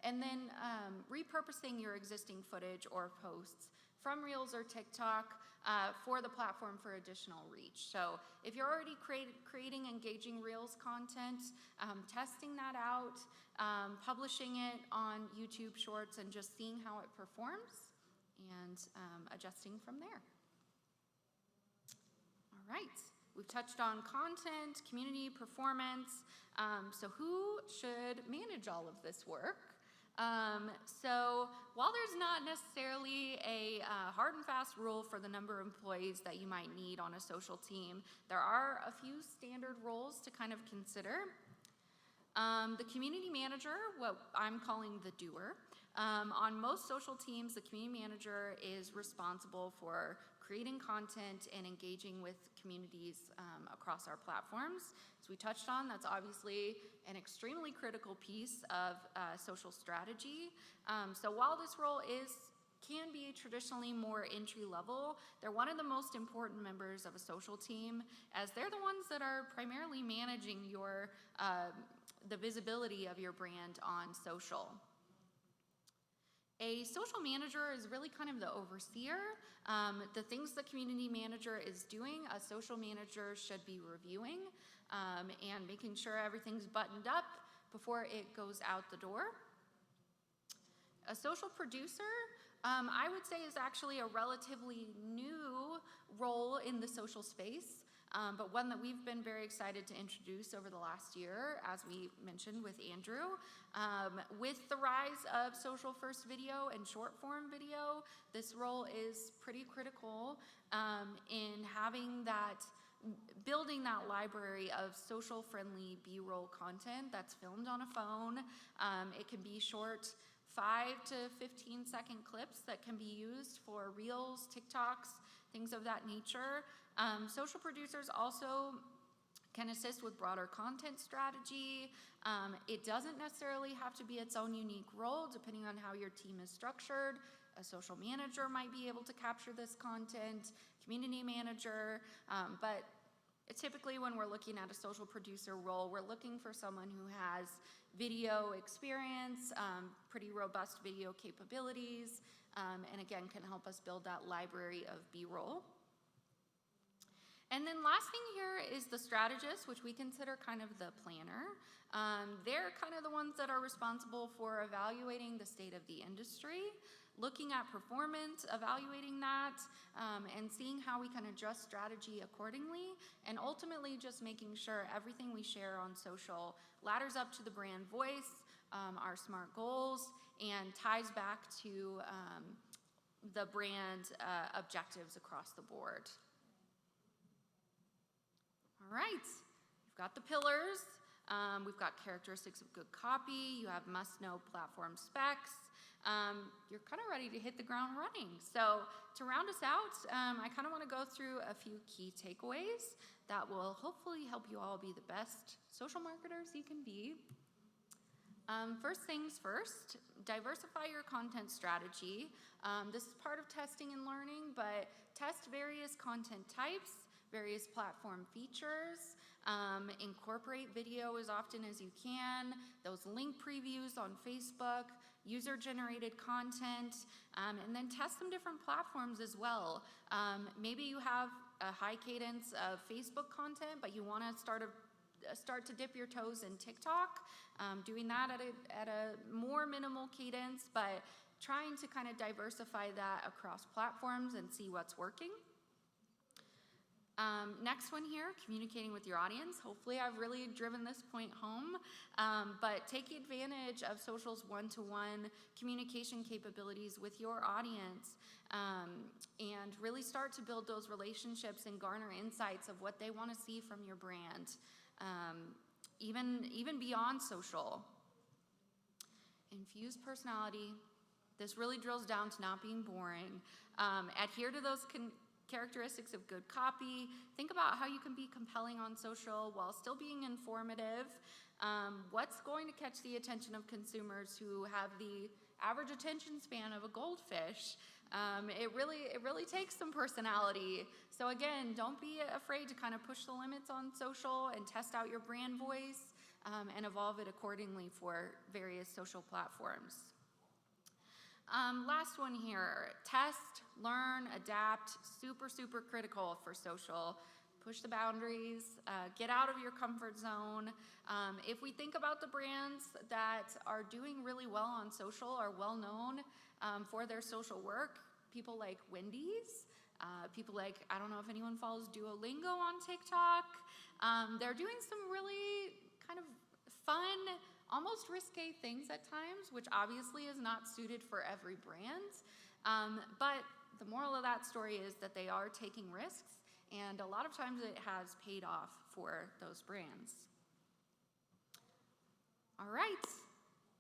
and then repurposing your existing footage or posts from Reels or TikTok for the platform for additional reach. So if you're already creating engaging Reels content, testing that out, publishing it on YouTube Shorts and just seeing how it performs and adjusting from there. All right, we've touched on content, community, performance. So who should manage all of this work? So while there's not necessarily a hard and fast rule for the number of employees that you might need on a social team, there are a few standard roles to kind of consider. The community manager, what I'm calling the doer. On most social teams, the community manager is responsible for creating content and engaging with communities across our platforms. As we touched on, that's obviously an extremely critical piece of social strategy. So while this role can be traditionally more entry level, they're one of the most important members of a social team, as they're the ones that are primarily managing the visibility of your brand on social. A social manager is really kind of the overseer. The things the community manager is doing, a social manager should be reviewing and making sure everything's buttoned up before it goes out the door. A social producer, I would say, is actually a relatively new role in the social space. But one that we've been very excited to introduce over the last year, as we mentioned with Andrew. With the rise of social first video and short form video, this role is pretty critical in building that library of social friendly B-roll content that's filmed on a phone. It can be short 5 to 15 second clips that can be used for Reels, TikToks, things of that nature. Social producers also can assist with broader content strategy. It doesn't necessarily have to be its own unique role, depending on how your team is structured. A social manager might be able to capture this content, community manager, but typically when we're looking at a social producer role, we're looking for someone who has video experience, pretty robust video capabilities, and again, can help us build that library of B-roll. And then last thing here is the strategist, which we consider kind of the planner. They're kind of the ones that are responsible for evaluating the state of the industry, looking at performance, evaluating that, and seeing how we can adjust strategy accordingly, and ultimately just making sure everything we share on social ladders up to the brand voice, our SMART goals, and ties back to the brand objectives across the board. All right, we've got the pillars. We've got characteristics of good copy. You have must-know platform specs. You're kind of ready to hit the ground running. So to round us out, I kind of want to go through a few key takeaways that will hopefully help you all be the best social marketers you can be. First things first, diversify your content strategy. This is part of testing and learning, but test various content types, various platform features, incorporate video as often as you can, those link previews on Facebook, user-generated content, and then test some different platforms as well. Maybe you have a high cadence of Facebook content, but you want to start to dip your toes in TikTok, doing that at a more minimal cadence, but trying to kind of diversify that across platforms and see what's working. Next one here, communicating with your audience. Hopefully I've really driven this point home, but take advantage of social's one-to-one communication capabilities with your audience, and really start to build those relationships and garner insights of what they want to see from your brand, even beyond social. Infuse personality. This really drills down to not being boring. Adhere to those characteristics of good copy. Think about how you can be compelling on social while still being informative. What's going to catch the attention of consumers who have the average attention span of a goldfish? It really takes some personality. So again, don't be afraid to kind of push the limits on social and test out your brand voice, and evolve it accordingly for various social platforms. Last one here, test, learn, adapt, super critical for social. Push the boundaries, get out of your comfort zone. If we think about the brands that are doing really well on social, are well known for their social work, people like Wendy's, people like, I don't know if anyone follows Duolingo on TikTok. They're doing some really kind of fun, almost risque things at times, which obviously is not suited for every brand. But the moral of that story is that they are taking risks, and a lot of times it has paid off for those brands. All right,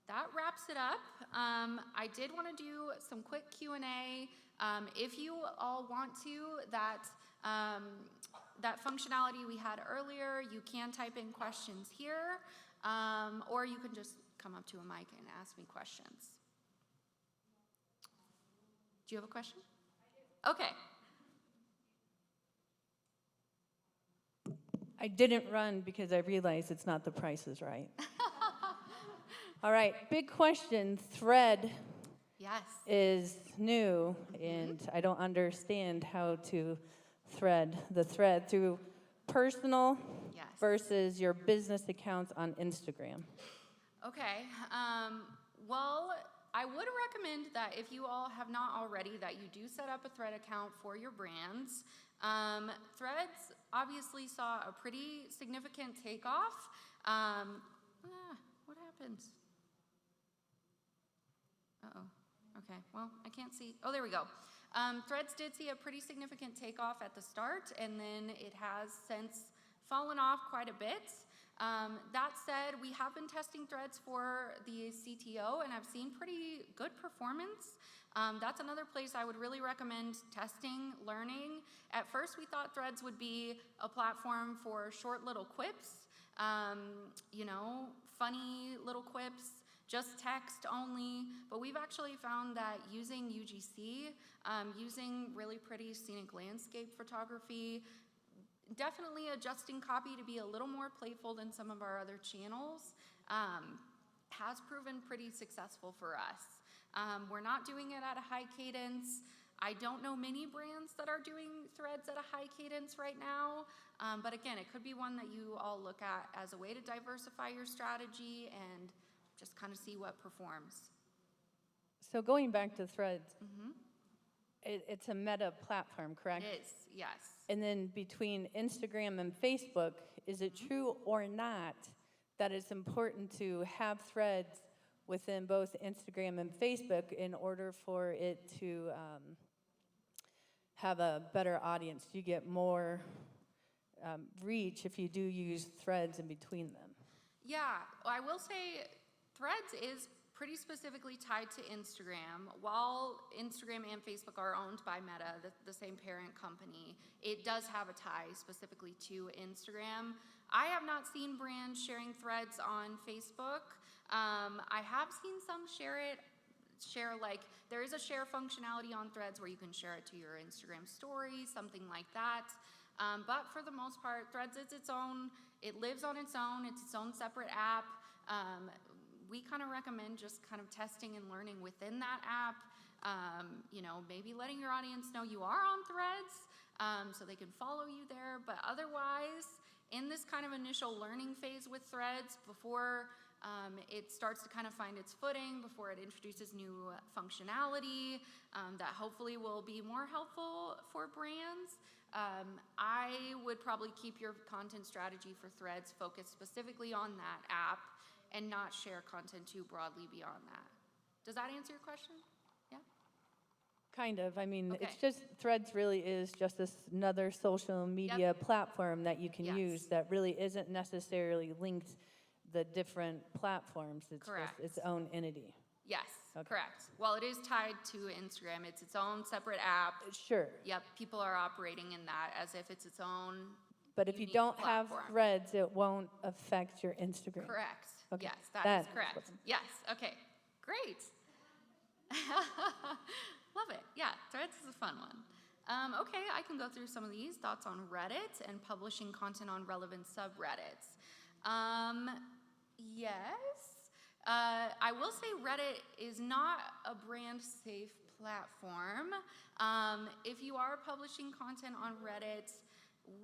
that wraps it up. I did want to do some quick Q&A. If you all want to, that functionality we had earlier, you can type in questions here. Or you can just come up to a mic and ask me questions. Do you have a question? Okay. I didn't run because I realized it's not The Price is Right. All right, big question. Thread Yes. is new, and I don't understand how to thread the thread through personal Yes. versus your business accounts on Instagram. Okay. Well, I would recommend that if you all have not already, that you do set up a Thread account for your brands. Threads obviously saw a pretty significant takeoff. What happened? Uh-oh. Okay, well, I can't see. Oh, there we go. Threads did see a pretty significant takeoff at the start, and then it has since fallen off quite a bit. That said, we have been testing Threads for the CTO, and I've seen pretty good performance. That's another place I would really recommend testing, learning. At first, we thought Threads would be a platform for short little quips, funny little quips, just text only, but we've actually found that using UGC, using really pretty scenic landscape photography, definitely adjusting copy to be a little more playful than some of our other channels, has proven pretty successful for us. We're not doing it at a high cadence. I don't know many brands that are doing Threads at a high cadence right now, but again, it could be one that you all look at as a way to diversify your strategy and just kind of see what performs. So going back to Threads, it's a meta platform, correct? It is, yes. And then between Instagram and Facebook, is it true or not that it's important to have Threads within both Instagram and Facebook in order for it to have a better audience? Do you get more reach if you do use Threads in between them? Yeah, I will say Threads is pretty specifically tied to Instagram. While Instagram and Facebook are owned by Meta, the same parent company, it does have a tie specifically to Instagram. I have not seen brands sharing Threads on Facebook. I have seen some there is a share functionality on Threads where you can share it to your Instagram story, something like that. But for the most part, Threads is its own. It lives on its own. It's its own separate app. We kind of recommend just kind of testing and learning within that app. Maybe letting your audience know you are on Threads so they can follow you there. But otherwise, in this kind of initial learning phase with Threads, before it starts to kind of find its footing, before it introduces new functionality that hopefully will be more helpful for brands, I would probably keep your content strategy for Threads focused specifically on that app and not share content too broadly beyond that. Does that answer your question? Yeah? Kind of. I mean, Okay. it's just, Threads really is just another social media platform that you can Yes. use that really isn't necessarily linked the different platforms. It's Correct. just its own entity. Yes, Okay. correct. While it is tied to Instagram, it's its own separate app. Sure. Yep, people are operating in that as if it's its own. But if you unique don't have platform. Threads, it won't affect your Instagram. Correct. Okay, Yes, that that is is correct. what- Yes, okay, great. Love it. Yeah, Threads is a fun one. Okay, I can go through some of these thoughts on Reddit and publishing content on relevant subreddits. Yes, I will say Reddit is not a brand safe platform. If you are publishing content on Reddit,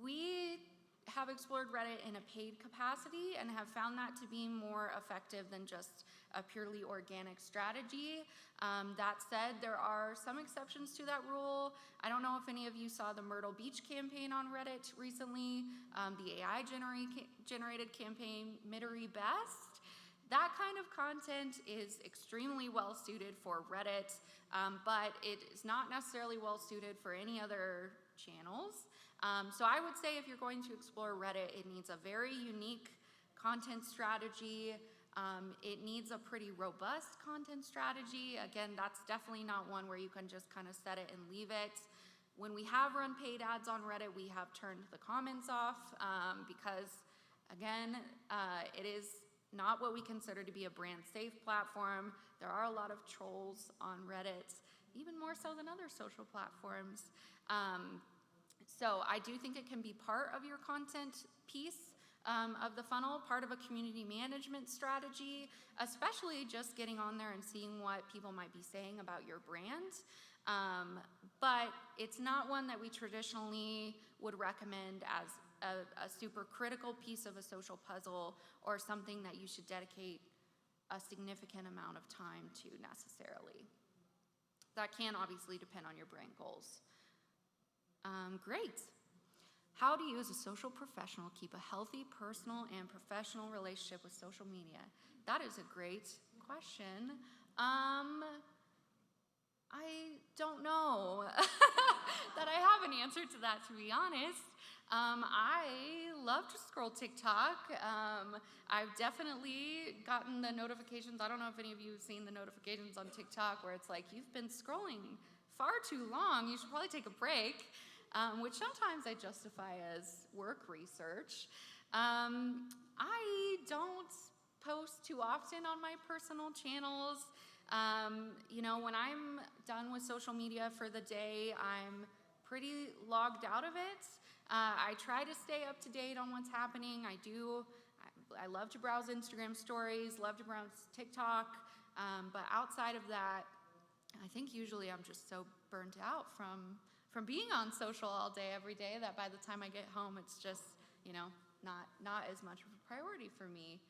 we have explored Reddit in a paid capacity and have found that to be more effective than just a purely organic strategy. That said, there are some exceptions to that rule. I don't know if any of you saw the Myrtle Beach campaign on Reddit recently, the AI generated campaign, Mittery Best. That kind of content is extremely well suited for Reddit, but it is not necessarily well suited for any other channels. So I would say if you're going to explore Reddit, it needs a very unique content strategy. It needs a pretty robust content strategy. Again, that's definitely not one where you can just kind of set it and leave it. When we have run paid ads on Reddit, we have turned the comments off because, again, it is not what we consider to be a brand safe platform. There are a lot of trolls on Reddit, even more so than other social platforms. So I do think it can be part of your content piece of the funnel, part of a community management strategy, especially just getting on there and seeing what people might be saying about your brand. But it's not one that we traditionally would recommend as a super critical piece of a social puzzle or something that you should dedicate a significant amount of time to necessarily. That can obviously depend on your brand goals. Great. How do you as a social professional keep a healthy personal and professional relationship with social media? That is a great question. I don't know that I have an answer to that, to be honest. I love to scroll TikTok. I've definitely gotten the notifications. I don't know if any of you have seen the notifications on TikTok where it's like, you've been scrolling far too long. You should probably take a break, which sometimes I justify as work research. I don't post too often on my personal channels. When I'm done with social media for the day, I'm pretty logged out of it. I try to stay up to date on what's happening. I love to browse Instagram stories, love to browse TikTok, but outside of that, I think usually I'm just so burnt out from being on social all day, every day, that by the time I get home, it's just, not as much of a priority for me.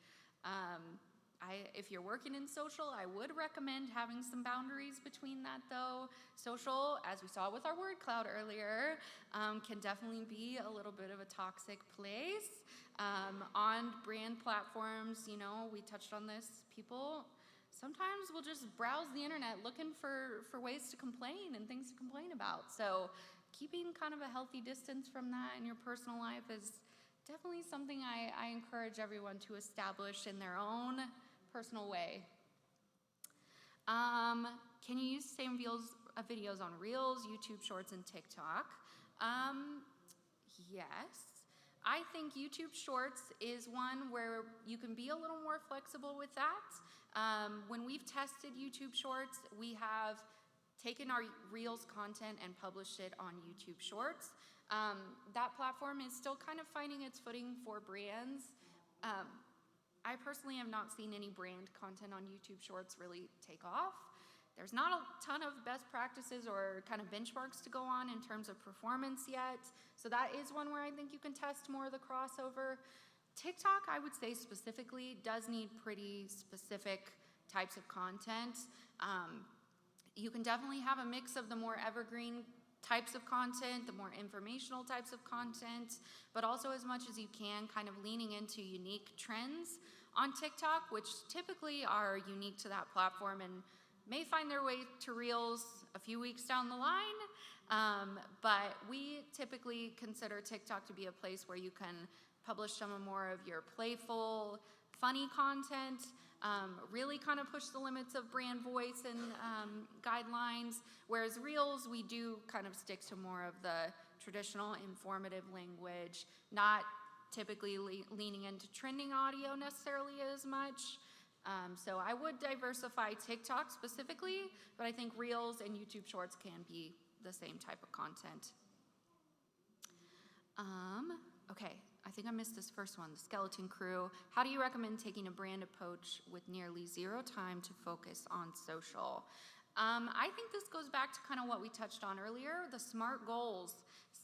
If you're working in social, I would recommend having some boundaries between that, though. Social, as we saw with our word cloud earlier, can definitely be a little bit of a toxic place. On brand platforms, we touched on this, people sometimes will just browse the internet looking for ways to complain and things to complain about. So keeping kind of a healthy distance from that in your personal life is definitely something I encourage everyone to establish in their own personal way. Can you use the same videos on Reels, YouTube Shorts, and TikTok? Yes. I think YouTube Shorts is one where you can be a little more flexible with that. When we've tested YouTube Shorts, we have taken our Reels content and published it on YouTube Shorts. That platform is still kind of finding its footing for brands. I personally have not seen any brand content on YouTube Shorts really take off. There's not a ton of best practices or kind of benchmarks to go on in terms of performance yet. So that is one where I think you can test more of the crossover. TikTok, I would say specifically, does need pretty specific types of content. You can definitely have a mix of the more evergreen types of content, the more informational types of content, but also as much as you can kind of leaning into unique trends on TikTok, which typically are unique to that platform and may find their way to Reels a few weeks down the line. But we typically consider TikTok to be a place where you can publish some more of your playful, funny content, really kind of push the limits of brand voice and guidelines, whereas Reels, we do kind of stick to more of the traditional informative language, not typically leaning into trending audio necessarily as much. So I would diversify TikTok specifically, but I think Reels and YouTube Shorts can be the same type of content. Okay, I think I missed this first one, the Skeleton Crew. How do you recommend taking a brand approach with nearly zero time to focus on social? I think this goes back to kind of what we touched on earlier, the SMART goals.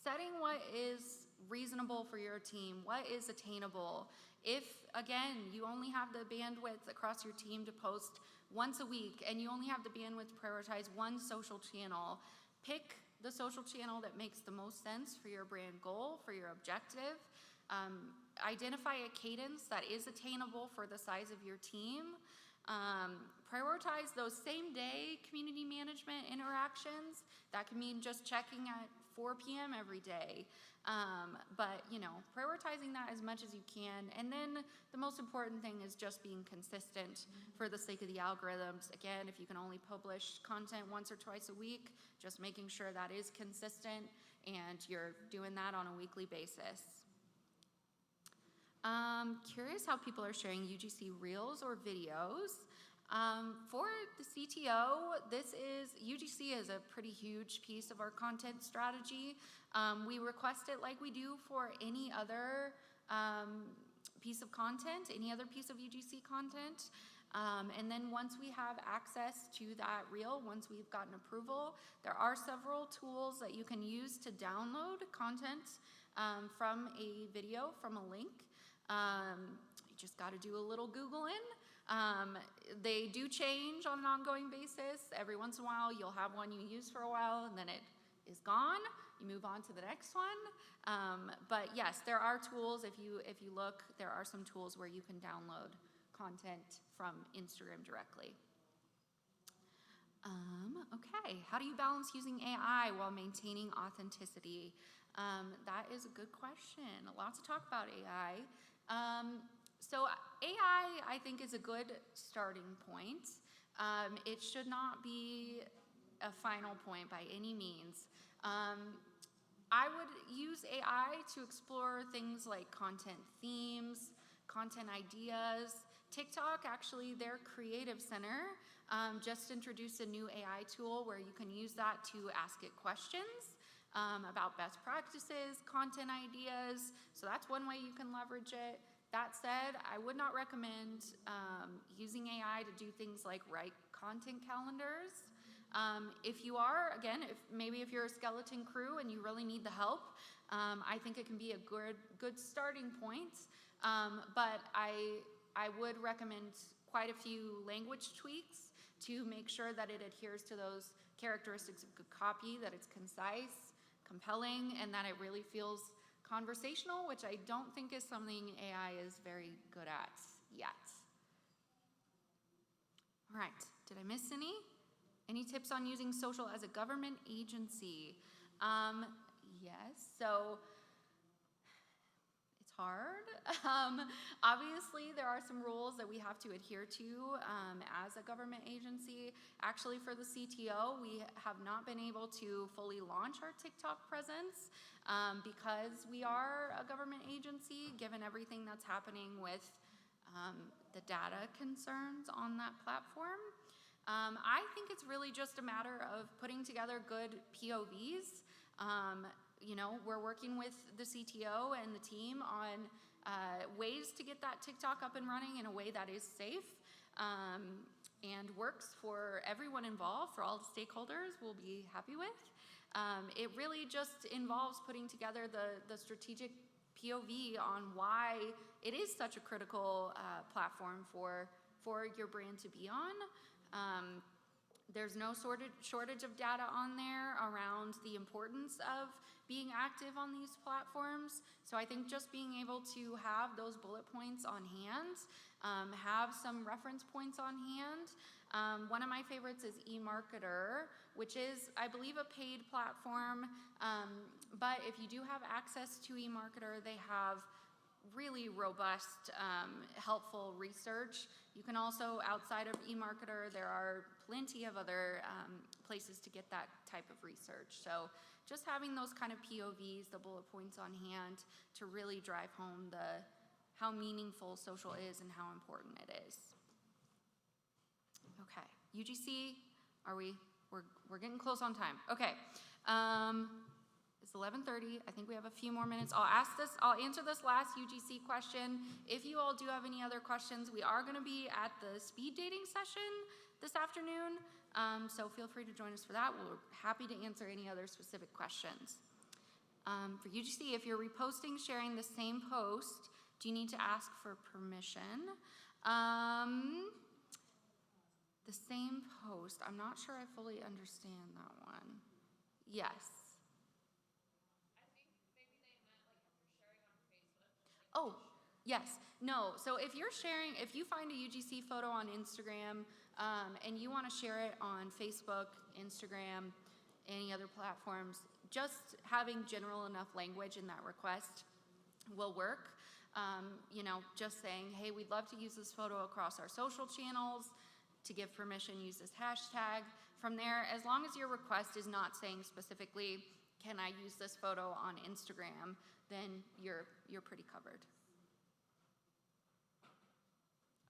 Setting what is reasonable for your team, what is attainable. If, again, you only have the bandwidth across your team to post once a week and you only have the bandwidth to prioritize one social channel, pick the social channel that makes the most sense for your brand goal, for your objective. Identify a cadence that is attainable for the size of your team. Prioritize those same day community management interactions. That can mean just checking at 4 p.m. every day. But, prioritizing that as much as you can. And then the most important thing is just being consistent for the sake of the algorithms. Again, if you can only publish content once or twice a week, just making sure that is consistent and you're doing that on a weekly basis. Curious how people are sharing UGC Reels or videos. For the CTO, UGC is a pretty huge piece of our content strategy. We request it like we do for any other piece of content, any other piece of UGC content. And then once we have access to that reel, once we've gotten approval, there are several tools that you can use to download content from a video, from a link. You just got to do a little Googling. They do change on an ongoing basis. Every once in a while, you'll have one you use for a while, and then it is gone. You move on to the next one. But yes, there are tools. If you look, there are some tools where you can download content from Instagram directly. Okay, how do you balance using AI while maintaining authenticity? That is a good question. Lots to talk about AI. So AI, I think, is a good starting point. It should not be a final point by any means. I would use AI to explore things like content themes, content ideas. TikTok, actually, their Creative Center just introduced a new AI tool where you can use that to ask it questions about best practices, content ideas. So that's one way you can leverage it. That said, I would not recommend using AI to do things like write content calendars. If you are, again, if you're a skeleton crew and you really need the help, I think it can be a good starting point. But I would recommend quite a few language tweaks to make sure that it adheres to those characteristics of good copy, that it's concise, compelling, and that it really feels conversational, which I don't think is something AI is very good at yet. All right, did I miss any? Any tips on using social as a government agency? Yes, so it's hard. Obviously, there are some rules that we have to adhere to as a government agency. Actually, for the CTO, we have not been able to fully launch our TikTok presence because we are a government agency, given everything that's happening with the data concerns on that platform. I think it's really just a matter of putting together good POVs. We're working with the CTO and the team on ways to get that TikTok up and running in a way that is safe and works for everyone involved, for all the stakeholders we'll be happy with. It really just involves putting together the strategic POV on why it is such a critical platform for your brand to be on. There's no shortage of data on there around the importance of being active on these platforms. So I think just being able to have those bullet points on hand, have some reference points on hand. One of my favorites is eMarketer, which is, I believe, a paid platform. But if you do have access to eMarketer, they have really robust, helpful research. You can also, outside of eMarketer, there are plenty of other places to get that type of research. So just having those kind of POVs, the bullet points on hand, to really drive home how meaningful social is and how important it is. Okay, UGC, we're getting close on time. Okay. It's 11:30. I think we have a few more minutes. I'll answer this last UGC question. If you all do have any other questions, we are going to be at the speed dating session this afternoon. So feel free to join us for that. We're happy to answer any other specific questions. For UGC, if you're reposting, sharing the same post, do you need to ask for permission? The same post. I'm not sure I fully understand that one. Yes. Oh, yes. No. So if you find a UGC photo on Instagram and you want to share it on Facebook, Instagram, any other platforms, just having general enough language in that request will work. Just saying, hey, we'd love to use this photo across our social channels. To give permission, use this hashtag. From there, as long as your request is not saying specifically, can I use this photo on Instagram, then you're pretty covered.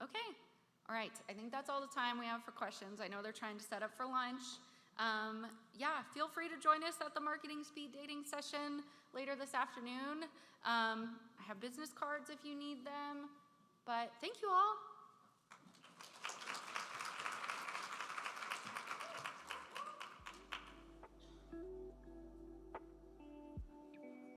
Okay, all right, I think that's all the time we have for questions. I know they're trying to set up for lunch. Feel free to join us at the marketing speed dating session later this afternoon. I have business cards if you need them, but thank you all.